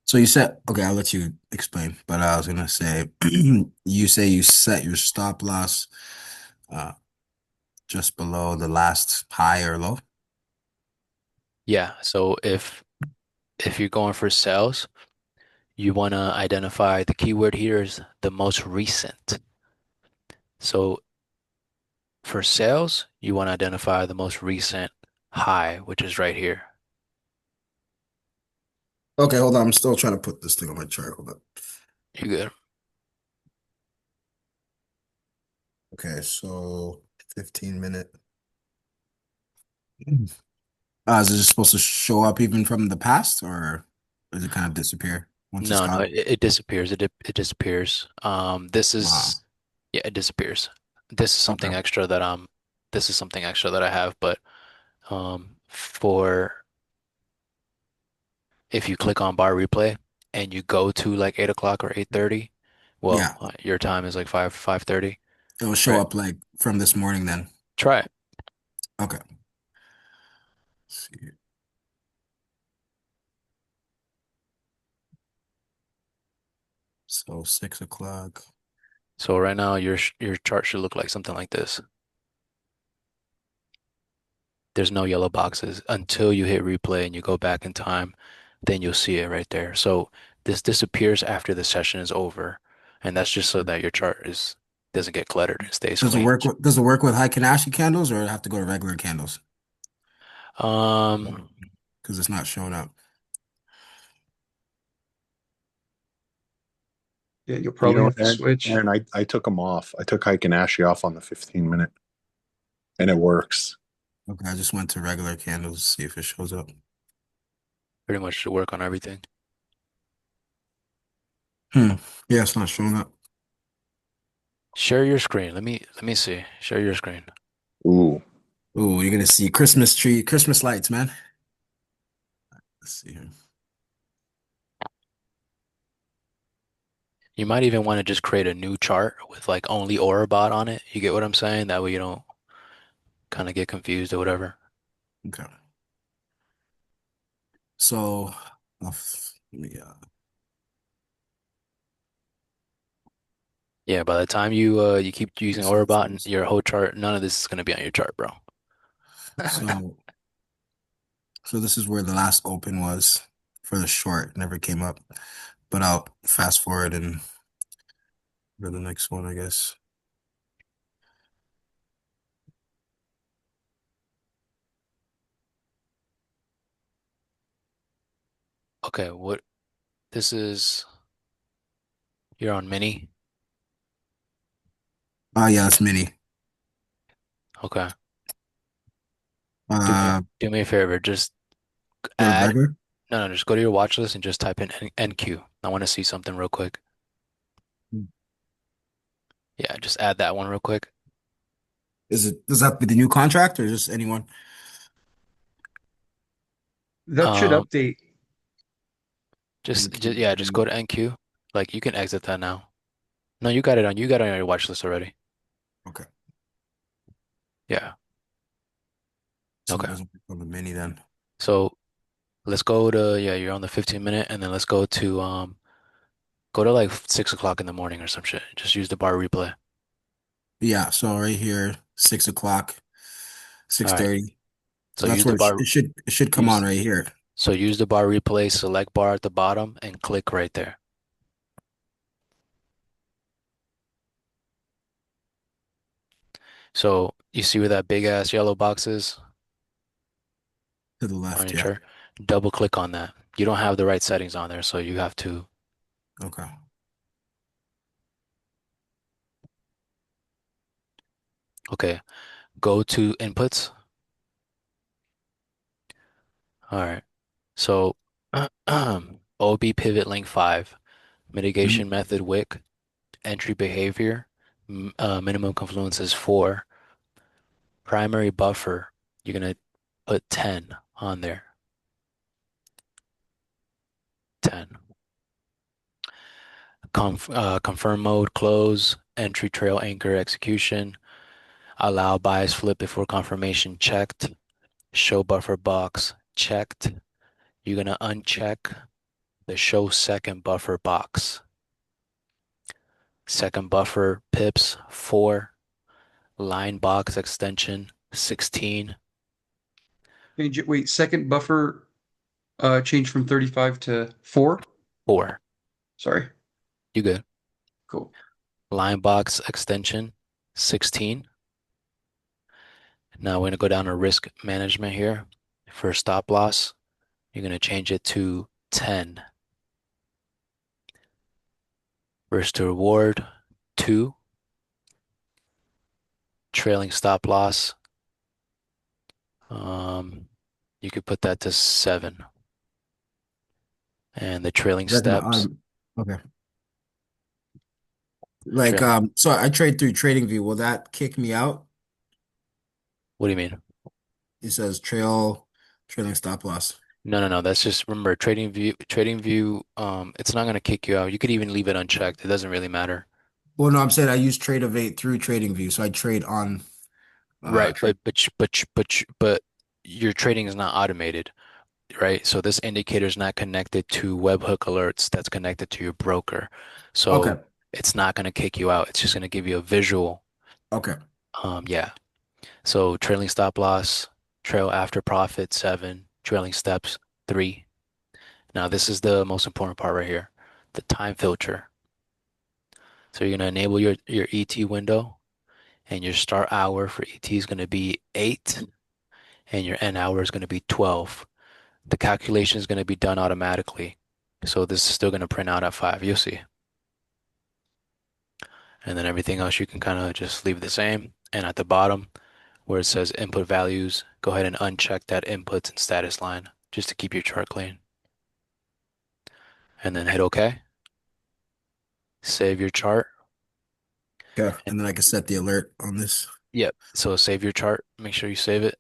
So you said, okay, I'll let you explain. But I was gonna say, you say you set your stop loss uh, just below the last high or low. Yeah, so if you're going for sales, you want to identify the keyword here is the most recent. So for sales, you want to identify the most recent high, which is right here. Okay, hold on. I'm still trying to put this thing on my chart. Hold on. You good? Okay, so 15 minute. Is it just supposed to show up even from the past, or does it kind of disappear once it's No, no, caught? it disappears. It disappears. This Wow. is yeah, it disappears. This is Okay. something extra that this is something extra that I have, but for if you click on bar replay and you go to like 8 o'clock or 8:30, well, Yeah, your time is like 5:30, it'll show right? up like from this morning then. Try it. Okay. Let's see. So 6 o'clock. So right now your chart should look like something like this. There's no yellow boxes until you hit replay and you go back in time, then you'll see it right there. So this disappears after the session is over, and that's just so that your chart is doesn't get cluttered and stays clean. Does it work with high Kanashi candles or have to go to regular candles? Um, Because it's not showing up. Yeah, you'll You probably know, have to switch. Aaron, I took them off. I took Hike and Ashy off on the 15-minute, and it works. Okay, I just went to regular candles to see if it shows up. pretty much should work on everything. Hmm. Yeah, it's not showing up. Share your screen. Let me see. Share your screen. Ooh, Oh, you're gonna see Christmas tree, Christmas lights, man. Let's see here. You might even want to just create a new chart with like only AuraBot on it. You get what I'm saying? That way you don't kind of get confused or whatever. Okay. So, let me, Yeah, by the time you keep using AuraBot and your whole chart, none of this is gonna be on your chart, bro. so, so this is where the last open was for the short. Never came up, but I'll fast forward and go to the next one, I guess. Okay, what this is you're on mini. Yeah, it's mini. Okay. Do me Uh, do me a favor, just go to add regular. no no, just go to your watch list and just type in NQ. I want to see something real quick. Yeah, just add that one real quick. Does that have to be the new contract or just anyone? That should Um update. just yeah, just go to NQ. Like you can exit that now. No, you got it on your watch list already. Okay. Yeah. So it Okay. doesn't become a mini then. So let's go to yeah, you're on the 15 minute and then let's go to like 6 o'clock in the morning or some shit. Just use the bar replay. Yeah, so right here, 6 o'clock, All right. 6:30. So So that's use where the bar it should come on use right here. so use the bar replay, select bar at the bottom and click right there. So you see where that big ass yellow box is To the on left, your yeah. chart? Double click on that. You don't have the right settings on there, so you have to, Okay. okay, go to inputs. All right. So OB pivot link 5, Mhm. mitigation method wick, entry behavior, minimum confluence is 4, primary buffer, you're gonna put 10 on there. 10. Confirm mode, close, entry trail anchor execution, allow bias flip before confirmation checked, show buffer box checked. You're gonna uncheck the show second buffer box. Second buffer pips 4, line box extension 16, Wait, second buffer change from 35 to 4. 4. Sorry. You good? Cool. Line box extension 16. Now we're gonna go down to risk management here. For stop loss, you're gonna change it to 10. Risk to reward 2. Trailing stop loss Um, you could put that to 7. And the trailing Is that gonna steps, okay. Like trailing. so I trade through TradingView. Will that kick me out? What do you mean? It says trailing stop loss. No, no, no. That's just remember trading view, it's not gonna kick you out. You could even leave it unchecked. It doesn't really matter. Well, no, I'm saying I use Trade through TradingView, so I trade on Right, trade. but your trading is not automated, right? So this indicator is not connected to webhook alerts that's connected to your broker. Okay, So it's not gonna kick you out. It's just gonna give you a visual. okay, Yeah. So trailing stop loss, trail after profit 7, trailing steps 3. Now this is the most important part right here, the time filter. So you're gonna enable your ET window, and your start hour for ET is gonna be 8, and your end hour is gonna be 12. The calculation is gonna be done automatically. So this is still gonna print out at 5. You'll see. And then everything else you can kind of just leave the same. And at the bottom, where it says input values, go ahead and uncheck that inputs and status line just to keep your chart clean. And then hit OK. Save your chart. okay. And And then I can set the alert on this. yep, so save your chart. Make sure you save it.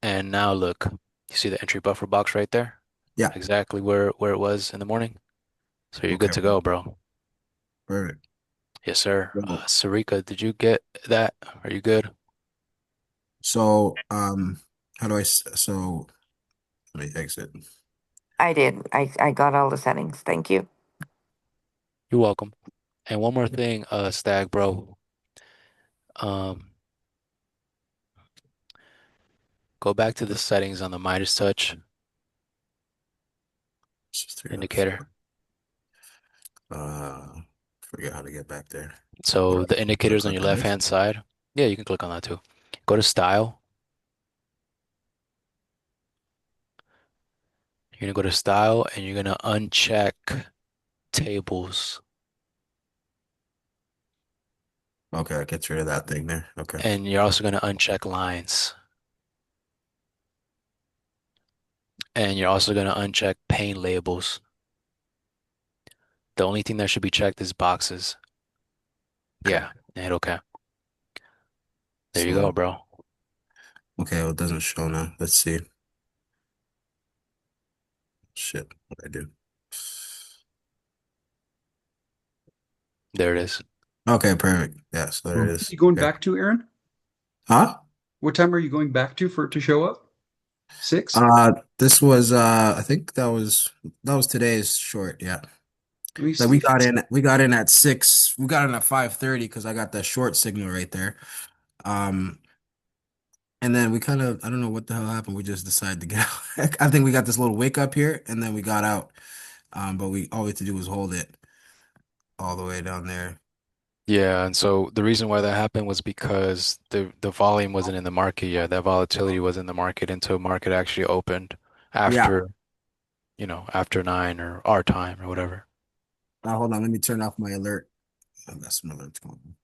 And now look, you see the entry buffer box right there? Yeah. Exactly where it was in the morning. So you're good Okay. to go, bro. Perfect. Yes, sir. Well, Sarika, did you get that? Are you good? so how do so let me exit. I did. I got all the settings. Thank you. You're welcome. And one more thing, Stag, bro. Um, go back to the settings on the Midas Touch It's just 304. indicator. Forget how to get back there. So What the do I indicators on click your on this? left-hand side. Yeah, you can click on that too. Go to Style. You're gonna go to Style and you're gonna uncheck Tables. Okay, it gets rid of that thing there. Okay. And you're also gonna uncheck Lines. And you're also gonna uncheck Pane Labels. The only thing that should be checked is boxes. Okay. Yeah, and hit OK. There you go, So bro. okay, well, it doesn't show now. Let's see. Shit, what I do? There it is. Okay, perfect. Yeah, so there it What are is. you going Okay. back to, Aaron? Huh? What time are you going back to for it to show up? 6? This was I think that was today's short, yeah. Let me Like see. we got in at 6, we got in at 5:30 because I got that short signal right there. Um and then we kind of I don't know what the hell happened. We just decided to get out. I think we got this little wake up here and then we got out. But we all we had to do was hold it all the way down there. Yeah, and so the reason why that happened was because the volume wasn't in the market yet. That volatility was in the market until market actually opened Yeah. after, after 9 or our time or whatever. Hold on, let me turn off my alert. I got some alerts going on.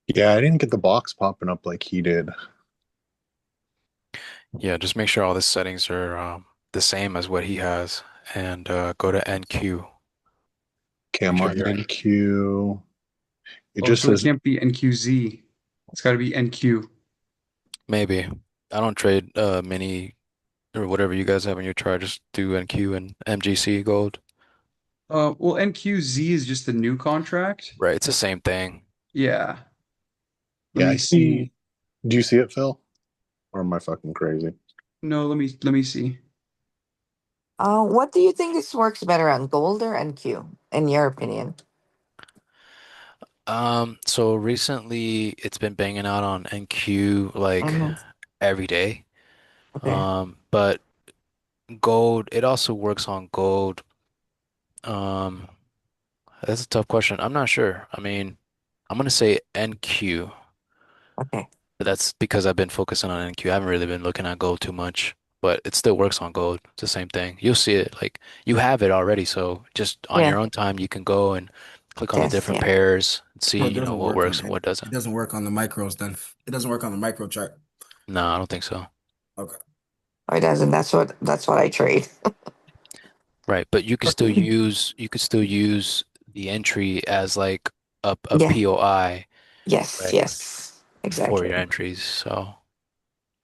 Yeah, I didn't get the box popping up like he did. Yeah, just make sure all the settings are the same as what he has, and go to NQ. Okay, Make I'm sure on you're NQ. It Oh, just so it says, can't be NQZ. It's got to be NQ. maybe. I don't trade mini or whatever you guys have in your chart. Just do NQ and MGC gold. Well, NQZ is just the new contract. Right, it's the same thing. Yeah. Let yeah, I me see. see. Do you see it, Phil? Or am I fucking crazy? No, let me see. What do you think this works better on, gold or NQ, in your opinion? So recently it's been banging out on NQ like Mm-hmm. every day. Okay. But gold, it also works on gold. Um, that's a tough question. I'm not sure. I mean, I'm gonna say NQ, Okay. but that's because I've been focusing on NQ. I haven't really been looking at gold too much, but it still works on gold. It's the same thing. You'll see it like you have it already, so just on Yeah. your own time you can go and click on the Test. different Yeah. pairs and Oh, see, it doesn't what work works on and it. what It doesn't. doesn't work on the micros then. It doesn't work on the micro chart. No, I don't think so. Okay. or it doesn't. That's what I trade. Right, but you could still use the entry as like a Yeah. POI, Yes. right, Yes. for Exactly. your entries. So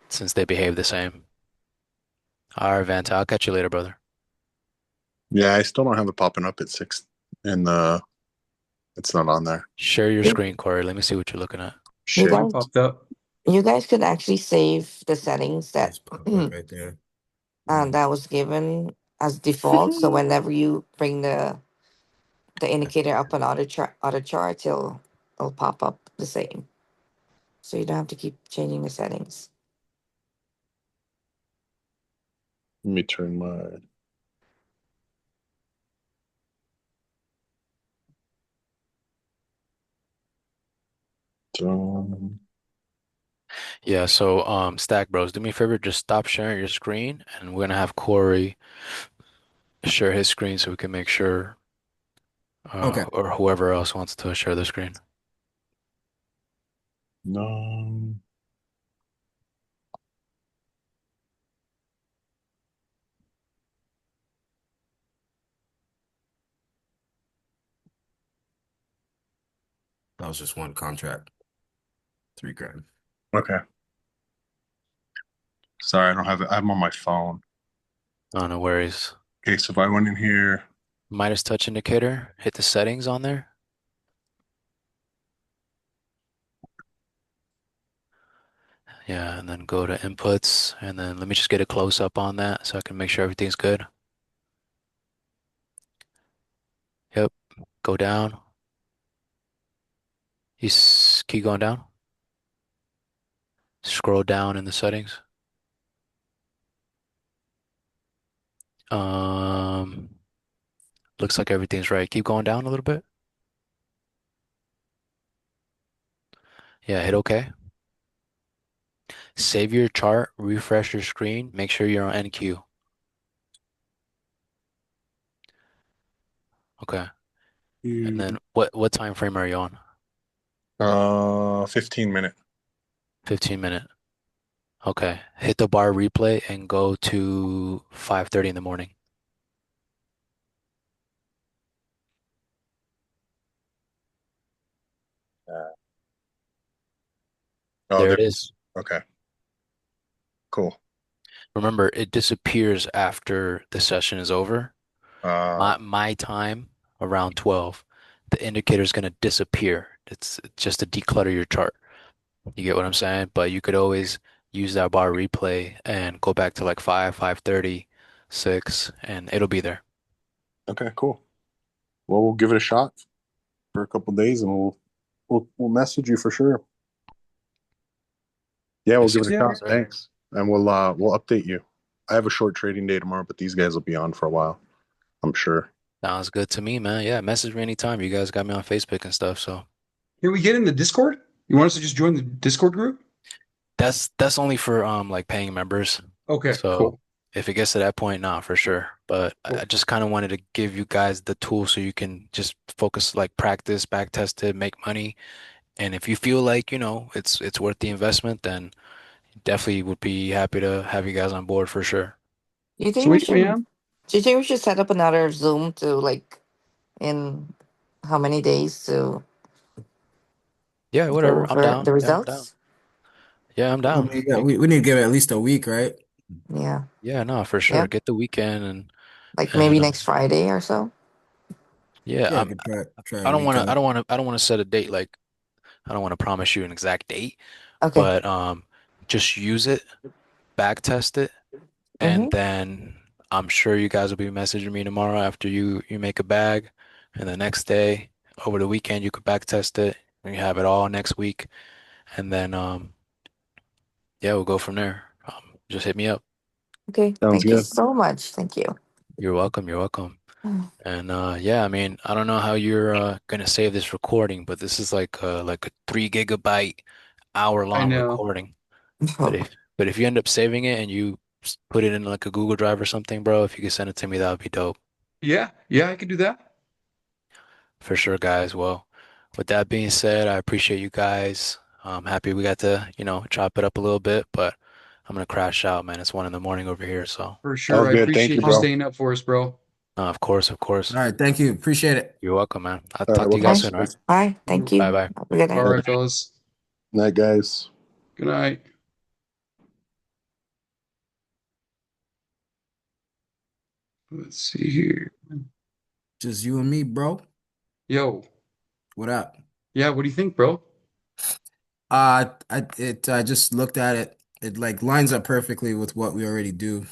since they behave the same. All right, Vanta, I'll catch you later, brother. Yeah, I still don't have it popping up at 6 and it's not on there. Share your You, screen, Corey. Let me see what you're looking at. you Share guys, popped up. you guys could actually save the settings that Just pop up right there. that was given as default. So whenever you bring the indicator up on auto charts, it'll pop up the same. So you don't have to keep changing the settings. Let me turn my um, Yeah, so Stack Bros, do me a favor, just stop sharing your screen and we're gonna have Corey share his screen so we can make sure Okay. or whoever else wants to share the screen. no. That was just one contract, 3 grand. Okay. Sorry, I don't have it. I'm on my phone. Oh, no worries. Okay, so if I went in here, Midas touch indicator, hit the settings on there. Yeah, and then go to inputs and then let me just get a close up on that so I can make sure everything's good. Yep, go down. Keep going down. Scroll down in the settings. Um, looks like everything's right. Keep going down a little bit. Yeah, hit OK. Save your chart, refresh your screen, make sure you're on NQ. Okay. And then what time frame are you on? 15 minute. 15 minute. Okay. Hit the bar replay and go to 5:30 in the morning. Uh, oh, There there it it is. is. Okay, cool. Remember, it disappears after the session is over. Uh, My time around 12, the indicator is going to disappear. It's just to declutter your chart. You get what I'm saying? But you could always use that bar replay and go back to like 5, 5:30, 6, and it'll be there. okay, cool. Well, we'll give it a shot for a couple days, and we'll message you for sure. Yeah, we'll Yes, give it a Yeah. yes, shot. sir. Thanks, and we'll update you. I have a short trading day tomorrow, but these guys will be on for a while, I'm sure. Sounds good to me, man. Yeah, message me anytime. You guys got me on Facebook and stuff, so Can we get in the Discord? You want us to just join the Discord group? that's only for like paying members. Okay, So cool. if it gets to that point, nah, for sure. But I Cool. just kind of wanted to give you guys the tool so you can just focus, like practice, back test it, make money. And if you feel like, it's worth the investment, then definitely would be happy to have you guys on board for sure. You think we Sweet, should? man. Do you think we should set up another Zoom to like in how many days to Yeah, go whatever. I'm over the down. Yeah, I'm down. results? Yeah, I'm I down. mean, yeah, we need to give it at least a week, right? Yeah. Yeah, no, for sure. Yeah. Get the weekend Like maybe and next Friday or so. yeah, Yeah, I could try a I don't want to I weekend. don't want to I don't want to set a date like I don't want to promise you an exact date, Okay. but just use it, back test it, and Mm-hmm. then I'm sure you guys will be messaging me tomorrow after you make a bag, and the next day over the weekend you could back test it and you have it all next week, and then yeah, we'll go from there. Just hit me up. Okay. Sounds Thank you good. so much. Thank you. You're welcome. You're welcome. And yeah, I mean, I don't know how you're gonna save this recording, but this is like a 3 GB hour I long know. recording. But if you end up saving it and you put it in like a Google Drive or something, bro, if you could send it to me, that would be dope. Yeah, yeah, I can do that. For sure, guys. Well, with that being said, I appreciate you guys. I'm happy we got to, chop it up a little bit, but I'm gonna crash out, man. It's 1 in the morning over here, so For All sure. I good. Thank you, appreciate you bro. staying up for us, bro. of course, of All course. right, thank you. Appreciate it. You're welcome, man. I'll All right, talk to we'll you talk guys Bye. soon, all right? Bye. Thank Bye you. bye. Have a good All night. right, fellas. night, guys. Good night. Let's see here. Just you and me, bro. Yo. What up? Yeah, what do you think, bro? I just looked at it. It like lines up perfectly with what we already do.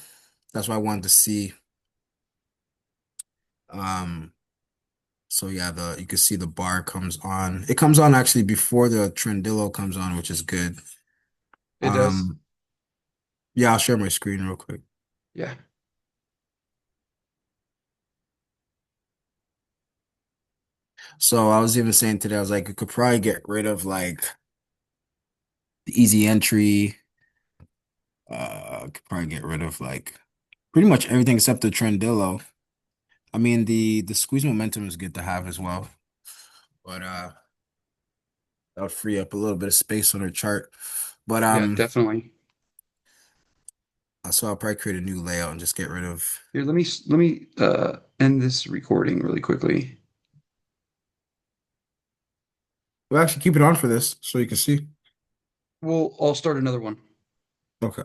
That's why I wanted to see. Um, so yeah, the you can see the bar comes on. It comes on actually before the Trendillo comes on, which is good. It does. Um, yeah, I'll share my screen real quick. Yeah. So I was even saying today, I was like, you could probably get rid of like the easy entry. Could probably get rid of like pretty much everything except the Trendillo. I mean, the squeeze momentum is good to have as well, but that would free up a little bit of space on our chart. But Yeah, definitely. so I'll probably create a new layout and just get rid of. Here, let me end this recording really quickly. We'll actually keep it on for this so you can see. I'll start another one. Okay.